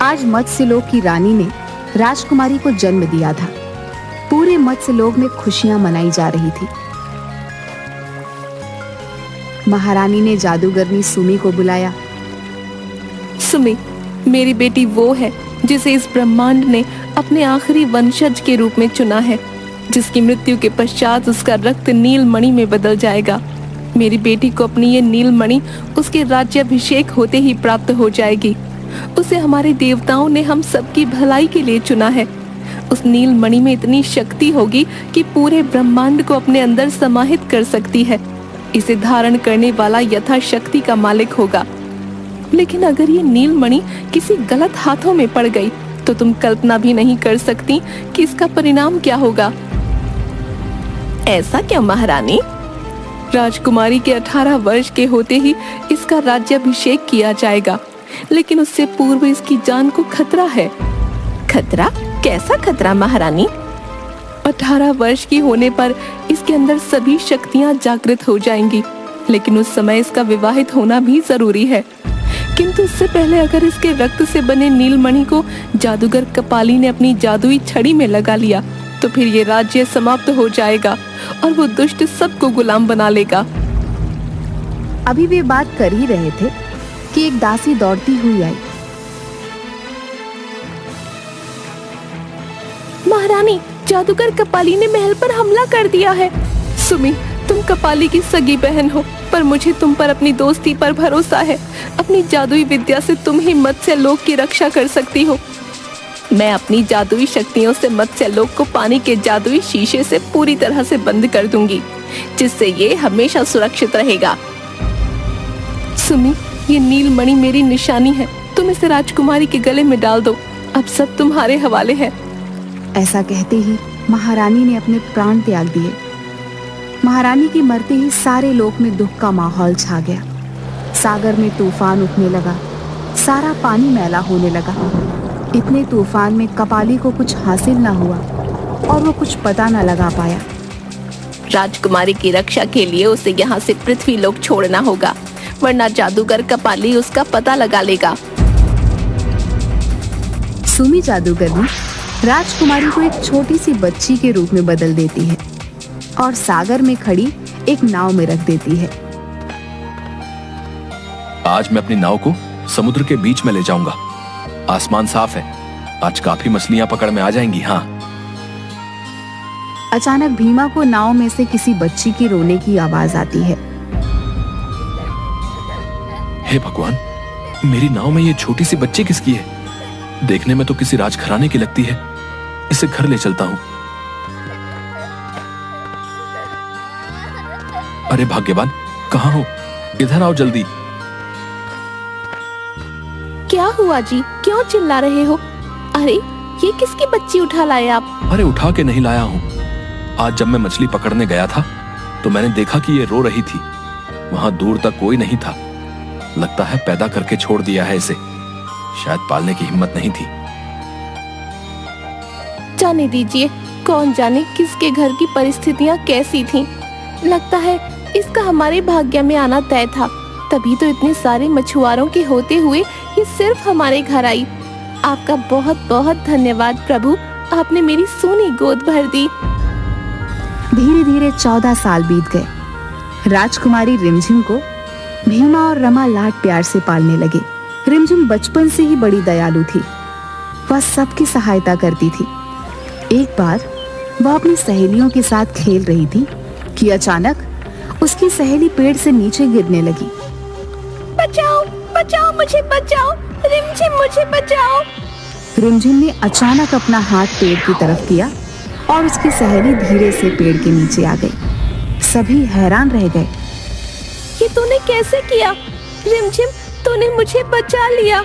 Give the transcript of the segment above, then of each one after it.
आज मत्स्यलोक की रानी ने राजकुमारी को जन्म दिया था। पूरे मत्स्यलोक में खुशियां मनाई जा रही थी। महारानी ने जादूगरनी सुमी को बुलाया। सुमी, मेरी बेटी वो है जिसे इस ब्रह्मांड ने अपने आखिरी वंशज के रूप में चुना है, जिसकी मृत्यु के पश्चात उसका रक्त नीलमणि में बदल जाएगा। मेरी बेटी को अपनी ये नीलमणि उसके राज्याभिषेक होते ही प्राप्त हो जाएगी। उसे हमारे देवताओं ने हम सबकी भलाई के लिए चुना है। उस नीलमणि में इतनी शक्ति होगी कि पूरे ब्रह्मांड को अपने अंदर समाहित कर सकती है। इसे धारण करने वाला यथाशक्ति का मालिक होगा। लेकिन अगर ये नीलमणि किसी गलत हाथों में पड़ गई तो तुम कल्पना भी नहीं कर सकती कि इसका परिणाम क्या होगा। ऐसा क्यों महारानी? राजकुमारी के 18 वर्ष के होते ही इसका राज्याभिषेक किया जाएगा, लेकिन उससे पूर्व इसकी जान को खतरा है। खतरा? कैसा खतरा महारानी? 18 वर्ष की होने पर इसके अंदर सभी शक्तियां जागृत हो जाएंगी, लेकिन उस समय इसका विवाहित होना भी जरूरी है। किंतु उससे पहले अगर इसके रक्त से बने नीलमणि को जादूगर कपाली ने अपनी जादुई छड़ी में लगा लिया तो फिर ये राज्य समाप्त हो जाएगा और वो दुष्ट सबको गुलाम बना लेगा। अभी वे बात कर ही रहे थे कि एक दासी दौड़ती हुई आई। महारानी, जादूगर कपाली ने महल पर हमला कर दिया है। सुमी, तुम कपाली की सगी बहन हो, पर मुझे तुम पर अपनी दोस्ती पर भरोसा है। अपनी जादुई विद्या से तुम ही मत्स्यलोक की रक्षा कर सकती हो। मैं अपनी जादुई शक्तियों से मत्स्यलोक को पानी के जादुई शीशे से पूरी तरह से बंद कर दूंगी, जिससे ये हमेशा सुरक्षित रहेगा। सुमी, ये नीलमणि मेरी निशानी है। तुम इसे राजकुमारी के गले में डाल दो। अब सब तुम्हारे हवाले है। ऐसा कहते ही महारानी ने अपने प्राण त्याग दिए। महारानी के मरते ही सारे लोक में दुख का माहौल छा गया। सागर में तूफान उठने लगा, सारा पानी मैला होने लगा। इतने तूफान में कपाली को कुछ हासिल न हुआ और वो कुछ पता न लगा पाया। राजकुमारी की रक्षा के लिए उसे यहाँ से पृथ्वी लोक छोड़ना होगा, वरना जादूगर कपाली उसका पता लगा लेगा। सुमी जादूगरनी राजकुमारी को एक छोटी सी बच्ची के रूप में बदल देती है और सागर में खड़ी एक नाव में रख देती है। आज मैं अपनी नाव को समुद्र के बीच में ले जाऊंगा। आसमान साफ है, आज काफी मछलियां पकड़ में आ जाएंगी। हाँ। अचानक भीमा को नाव में से किसी बच्ची की रोने की आवाज आती है। हे भगवान, मेरी नाव में ये छोटी सी बच्ची किसकी है? देखने में तो किसी राजघराने की लगती है। इसे घर ले चलता हूँ। अरे भाग्यवान, कहाँ हो? इधर आओ जल्दी। क्या हुआ जी? क्यों चिल्ला रहे हो? अरे, ये किसकी बच्ची उठा लाए आप? अरे उठा के नहीं लाया हूँ। आज जब मैं मछली पकड़ने गया था तो मैंने देखा कि ये रो रही थी। वहां दूर तक कोई नहीं था। लगता है पैदा करके छोड़ दिया है इसे। शायद पालने की हिम्मत नहीं थी। जाने दीजिए, कौन जाने किसके घर की परिस्थितियां कैसी थीं। लगता है इसका हमारे भाग्य में आना तय था, तभी तो इतने सारे मछुआरों के होते हुए ये सिर्फ हमारे घर आई। आपका बहुत बहुत धन्यवाद प्रभु, आपने मेरी सोनी गोद भर दी। धीरे धीरे 14 साल बीत गए। राजकुमारी रिमझिम को भीमा और रमा लाड प्यार से पालने लगे। रिमझिम बचपन से ही बड़ी दयालु थी। वह सबकी सहायता करती थी। एक बार वह अपनी सहेलियों के साथ खेल रही थी कि अचानक उसकी सहेली पेड़ से नीचे गिरने लगी। बचाओ, बचाओ, मुझे बचाओ, रिमझिम मुझे बचाओ। रिमझिम ने अचानक अपना हाथ पेड़ की तरफ किया और उसकी सहेली धीरे से पेड़ के नीचे आ गई। सभी हैरान रह गए। ये तूने कैसे किया? रिमझिम, तूने मुझे बचा लिया।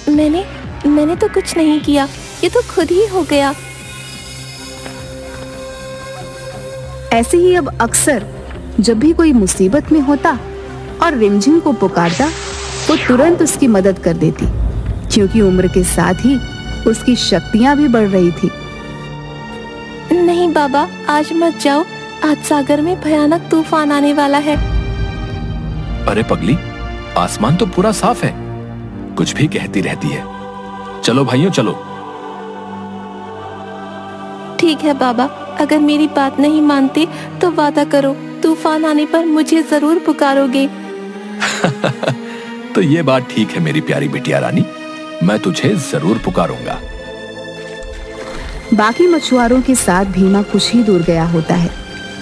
मैंने तो कुछ नहीं किया, ये तो खुद ही हो गया। ऐसे ही अब अक्सर जब भी कोई मुसीबत में होता और रिमझिम को पुकारता, वो तुरंत उसकी मदद कर देती, क्योंकि उम्र के साथ ही उसकी शक्तियां भी बढ़ रही थी। नहीं बाबा, आज मत जाओ। आज सागर में भयानक तूफान आने वाला है। अरे पगली, आसमान तो पूरा साफ है। कुछ भी कहती रहती है। चलो भाइयों चलो। ठीक है बाबा, अगर मेरी बात नहीं मानते तो वादा करो तूफान आने पर मुझे जरूर पुकारोगे। तो ये बात ठीक है मेरी प्यारी बिटिया रानी, मैं तुझे जरूर पुकारूंगा। बाकी मछुआरों के साथ भीमा कुछ ही दूर गया होता है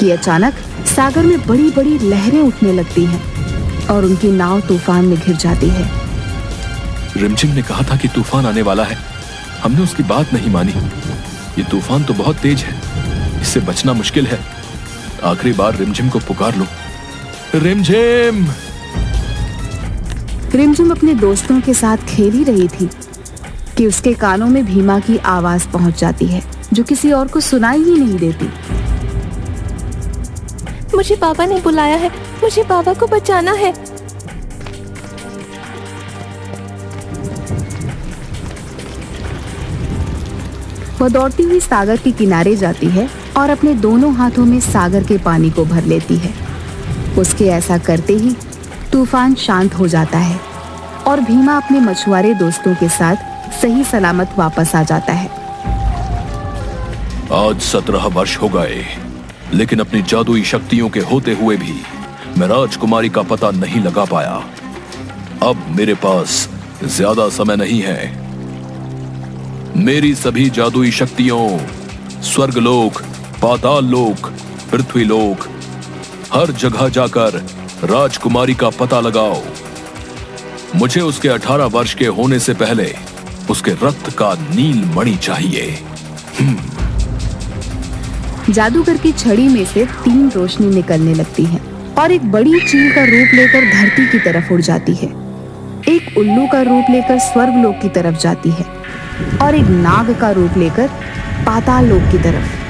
कि अचानक सागर में बड़ी बड़ी लहरें उठने लगती हैं और उनकी नाव तूफान में घिर जाती है। रिमझिम ने कहा था कि तूफान आने वाला है, हमने उसकी बात नहीं मानी। ये तूफान तो बहुत तेज है, इससे बचना मुश्किल है। आखिरी बार रिमझिम को पुकार लो। रिमझिम! रिमझिम अपने दोस्तों के साथ खेल ही रही थी कि उसके कानों में भीमा की आवाज पहुंच जाती है, जो किसी और को सुनाई ही नहीं देती। मुझे बाबा ने बुलाया है, मुझे बाबा को बचाना है। वह दौड़ती हुई सागर के किनारे जाती है और अपने दोनों हाथों में सागर के पानी को भर लेती है। उसके ऐसा करते ही तूफान शांत हो जाता है और भीमा अपने मछुआरे दोस्तों के साथ सही सलामत वापस आ जाता है। आज 17 वर्ष हो गए, लेकिन अपनी जादुई शक्तियों के होते हुए भी मैं राजकुमारी का पता नहीं लगा पाया। अब मेरे पास ज्यादा समय नहीं है। मेरी सभी जादुई शक्तियों, स्वर्गलोक, पाताल लोक, पृथ्वी लोक, हर जगह जाकर राजकुमारी का पता लगाओ। मुझे उसके 18 वर्ष के होने से पहले उसके रक्त का नील मणि चाहिए। जादूगर की छड़ी में से 3 रोशनी निकलने लगती है और एक बड़ी चील का रूप लेकर धरती की तरफ उड़ जाती है, एक उल्लू का रूप लेकर स्वर्गलोक की तरफ जाती है और एक नाग का रूप लेकर पाताल लोक की तरफ।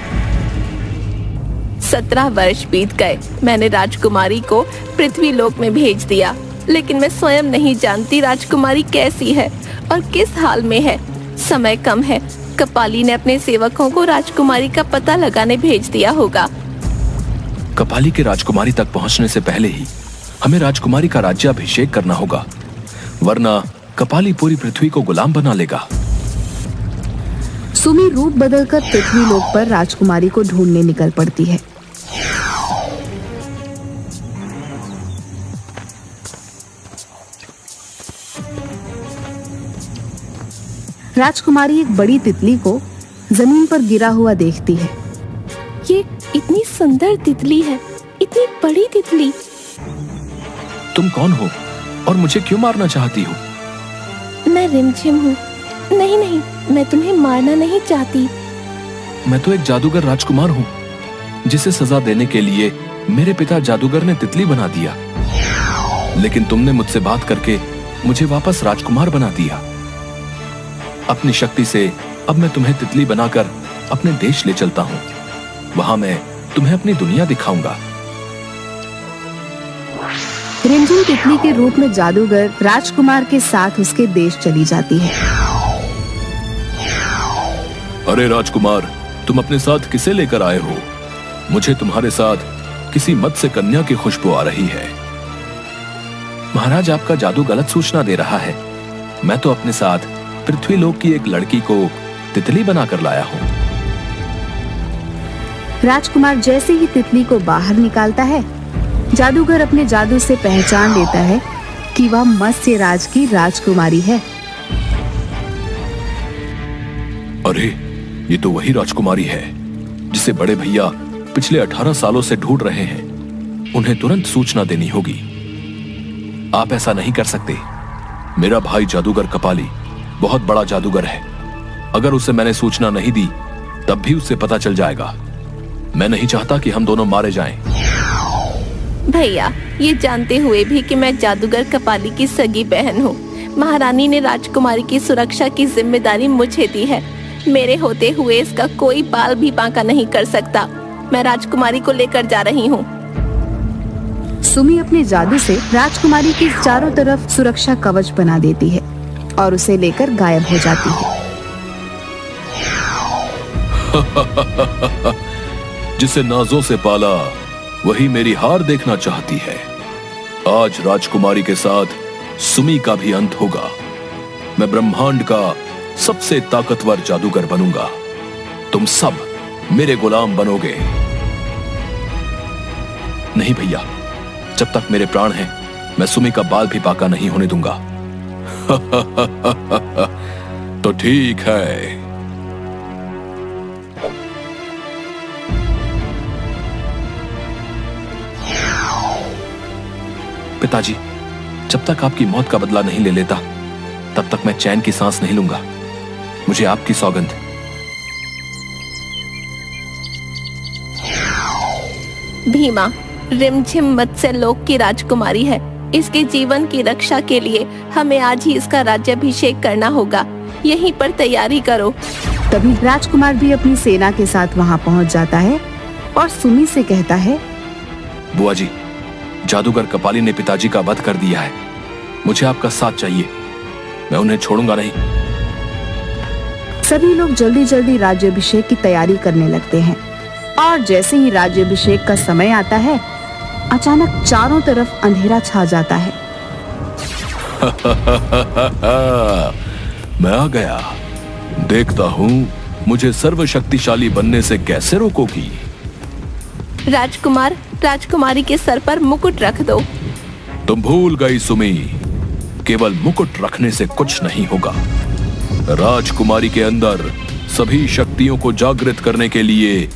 17 वर्ष बीत गए। मैंने राजकुमारी को पृथ्वी लोक में भेज दिया, लेकिन मैं स्वयं नहीं जानती राजकुमारी कैसी है और किस हाल में है। समय कम है, कपाली ने अपने सेवकों को राजकुमारी का पता लगाने भेज दिया होगा। कपाली के राजकुमारी तक पहुंचने से पहले ही हमें राजकुमारी का राज्याभिषेक करना होगा, वरना कपाली पूरी पृथ्वी को गुलाम बना लेगा। सुमी रूप बदलकर पृथ्वी लोक पर राजकुमारी को ढूंढने निकल पड़ती है। राजकुमारी एक बड़ी तितली को जमीन पर गिरा हुआ देखती है। ये इतनी सुंदर तितली है, इतनी बड़ी तितली। तुम कौन हो और मुझे क्यों मारना चाहती हो? मैं रिमझिम हूँ। नहीं नहीं, मैं तुम्हें मारना नहीं चाहती। मैं तो एक जादूगर राजकुमार हूँ, जिसे सजा देने के लिए मेरे पिता जादूगर ने तितली बना दिया, लेकिन तुमने मुझसे बात करके मुझे वापस राजकुमार बना दिया। अपनी शक्ति से अब मैं तुम्हें तितली बनाकर अपने देश ले चलता हूँ। वहां मैं तुम्हें अपनी दुनिया दिखाऊंगा। रिमझिम तितली के रूप में जादूगर राजकुमार के साथ उसके देश चली जाती है। अरे राजकुमार, तुम अपने साथ किसे लेकर आए हो? मुझे तुम्हारे साथ किसी मत्स्य कन्या की खुशबू आ रही है। महाराज, आपका जादू गलत सूचना दे रहा है। मैं तो अपने साथ पृथ्वी लोक की एक लड़की को तितली बनाकर लाया हूँ। राजकुमार जैसे ही तितली को बाहर निकालता है, जादूगर अपने जादू से पहचान लेता है कि वह मत्स्य राज की राजकुमारी है। अरे, ये तो वही राजकुमारी है जिसे बड़े भैया पिछले 18 सालों से ढूंढ रहे हैं। उन्हें तुरंत सूचना देनी होगी। आप ऐसा नहीं कर सकते। मेरा भाई जादूगर कपाली बहुत बड़ा जादूगर है। अगर उसे मैंने सूचना नहीं दी तब भी उससे पता चल जाएगा। मैं नहीं चाहता कि हम दोनों मारे जाएं। भैया, ये जानते हुए भी कि मैं जादूगर कपाली की सगी बहन हूँ, महारानी ने राजकुमारी की सुरक्षा की जिम्मेदारी मुझे दी है। मेरे होते हुए इसका कोई बाल भी बांका नहीं कर सकता। मैं राजकुमारी को लेकर जा रही हूँ। सुमी अपने जादू से राजकुमारी की चारों तरफ सुरक्षा कवच बना देती है और उसे लेकर गायब हो जाती है। जिसे नाजों से पाला वही मेरी हार देखना चाहती है। आज राजकुमारी के साथ सुमी का भी अंत होगा। मैं ब्रह्मांड का सबसे ताकतवर जादूगर बनूंगा। तुम सब मेरे गुलाम बनोगे। नहीं भैया, जब तक मेरे प्राण हैं, मैं सुमी का बाल भी बाका नहीं होने दूंगा। तो ठीक है। पिताजी, जब तक आपकी मौत का बदला नहीं ले लेता, तब तक मैं चैन की सांस नहीं लूंगा। मुझे आपकी सौगंध। भीमा, रिमझिम मत्स्य लोक की राजकुमारी है। इसके जीवन की रक्षा के लिए हमें आज ही इसका राज्याभिषेक करना होगा। यहीं पर तैयारी करो। तभी राजकुमार भी अपनी सेना के साथ वहां पहुंच जाता है और सुमी से कहता है, बुआ जी, जादूगर कपाली ने पिताजी का वध कर दिया है। मुझे आपका साथ चाहिए। मैं उन्हें छोड़ूंगा नहीं। सभी लोग जल्दी जल्दी राज्याभिषेक की तैयारी करने लगते हैं और जैसे ही राज्याभिषेक का समय आता है, अचानक चारों तरफ अंधेरा छा जाता है। मैं आ गया। देखता हूँ मुझे सर्वशक्तिशाली बनने से कैसे रोकोगी। राजकुमार, राजकुमारी के सर पर मुकुट रख दो। तुम भूल गई सुमी, केवल मुकुट रखने से कुछ नहीं होगा। राजकुमारी के अंदर सभी शक्तियों को जागृत करने के लिए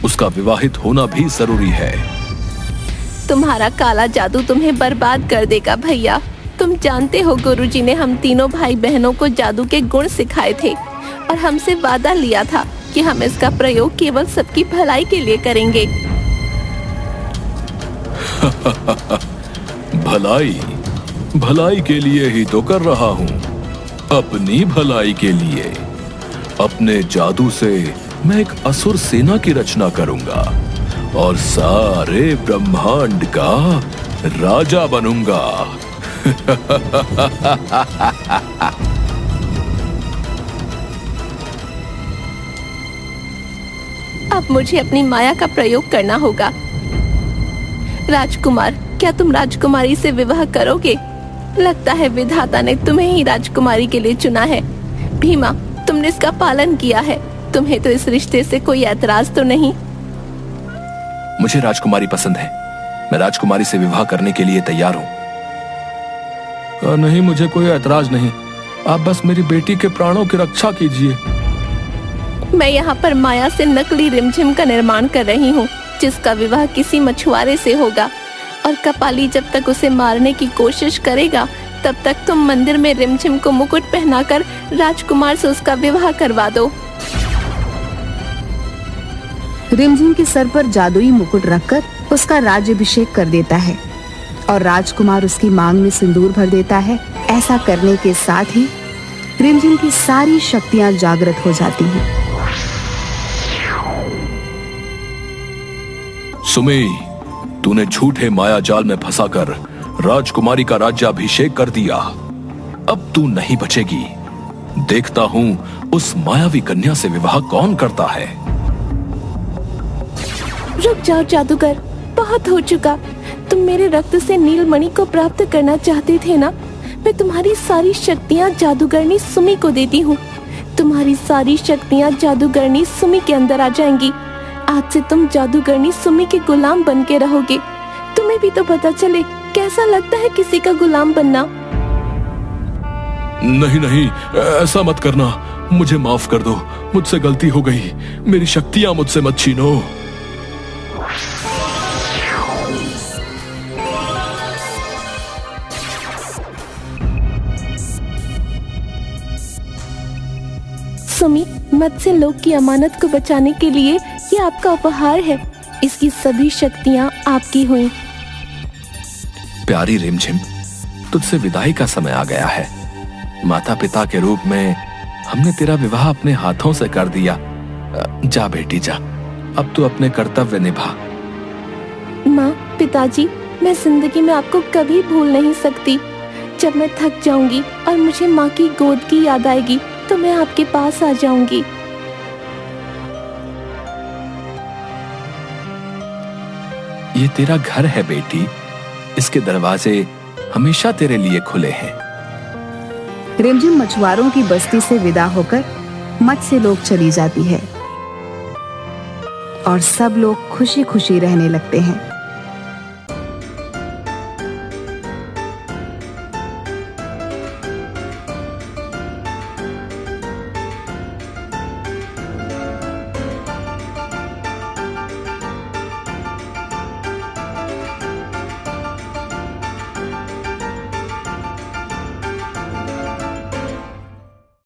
उसका विवाहित होना भी जरूरी है। तुम्हारा काला जादू तुम्हें बर्बाद कर देगा भैया। तुम जानते हो, गुरुजी ने हम तीनों भाई बहनों को जादू के गुण सिखाए थे और हमसे वादा लिया था कि हम इसका प्रयोग केवल सबकी भलाई के लिए करेंगे। भलाई भलाई के लिए ही तो कर रहा हूँ। अपनी भलाई के लिए। अपने जादू से मैं एक असुर सेना की रचना करूंगा और सारे ब्रह्मांड का राजा बनूंगा। अब मुझे अपनी माया का प्रयोग करना होगा। राजकुमार, क्या तुम राजकुमारी से विवाह करोगे? लगता है विधाता ने तुम्हें ही राजकुमारी के लिए चुना है। भीमा, तुमने इसका पालन किया है। तुम्हें तो इस रिश्ते से कोई ऐतराज तो नहीं? मुझे राजकुमारी पसंद है। मैं राजकुमारी से विवाह करने के लिए तैयार हूँ। नहीं, मुझे कोई ऐतराज नहीं। आप बस मेरी बेटी के प्राणों की रक्षा कीजिए। मैं यहाँ पर माया से नकली रिमझिम का निर्माण कर रही हूँ, जिसका विवाह किसी मछुआरे से होगा और कपाली जब तक उसे मारने की कोशिश करेगा, तब तक तुम मंदिर में रिमझिम को मुकुट पहनाकर राजकुमार से उसका विवाह करवा दो। रिमझिम के सर पर जादुई मुकुट रखकर उसका राज्याभिषेक कर देता है और राजकुमार उसकी मांग में सिंदूर भर देता है। ऐसा करने के साथ ही रिमझिम की सारी शक्तियां जागृत हो जाती हैं। सुमी, तूने झूठे माया जाल में फंसाकर राजकुमारी का राज्याभिषेक कर दिया। अब तू नहीं बचेगी। देखता हूं उस मायावी कन्या से विवाह कौन करता है। रुक जाओ जादूगर, बहुत हो चुका। तुम मेरे रक्त से नीलमणि को प्राप्त करना चाहते थे ना? मैं तुम्हारी सारी शक्तियाँ जादूगरनी सुमी को देती हूँ। तुम्हारी सारी शक्तियाँ जादूगरनी सुमी के अंदर आ जाएंगी। आज से तुम जादूगरनी सुमी के गुलाम बन के रहोगे। तुम्हें भी तो पता चले कैसा लगता है किसी का गुलाम बनना। नहीं नहीं, ऐसा मत करना। मुझे माफ कर दो, मुझसे गलती हो गई। मेरी शक्तियां मुझसे मत छीनो। सुमी, मत्स्य लोक की अमानत को बचाने के लिए ये आपका उपहार है। इसकी सभी शक्तियाँ आपकी हुई। प्यारी रिमझिम, तुझसे विदाई का समय आ गया है। माता पिता के रूप में हमने तेरा विवाह अपने हाथों से कर दिया। जा बेटी जा, अब तू अपने कर्तव्य निभा। माँ, पिताजी, मैं जिंदगी में आपको कभी भूल नहीं सकती। जब मैं थक जाऊंगी और मुझे माँ की गोद की याद आएगी, तो मैं आपके पास आ जाऊंगी। ये तेरा घर है बेटी। इसके दरवाजे हमेशा तेरे लिए खुले हैं। रिमझिम मछुआरों की बस्ती से विदा होकर मत्स्य लोक चली जाती है और सब लोग खुशी खुशी रहने लगते हैं।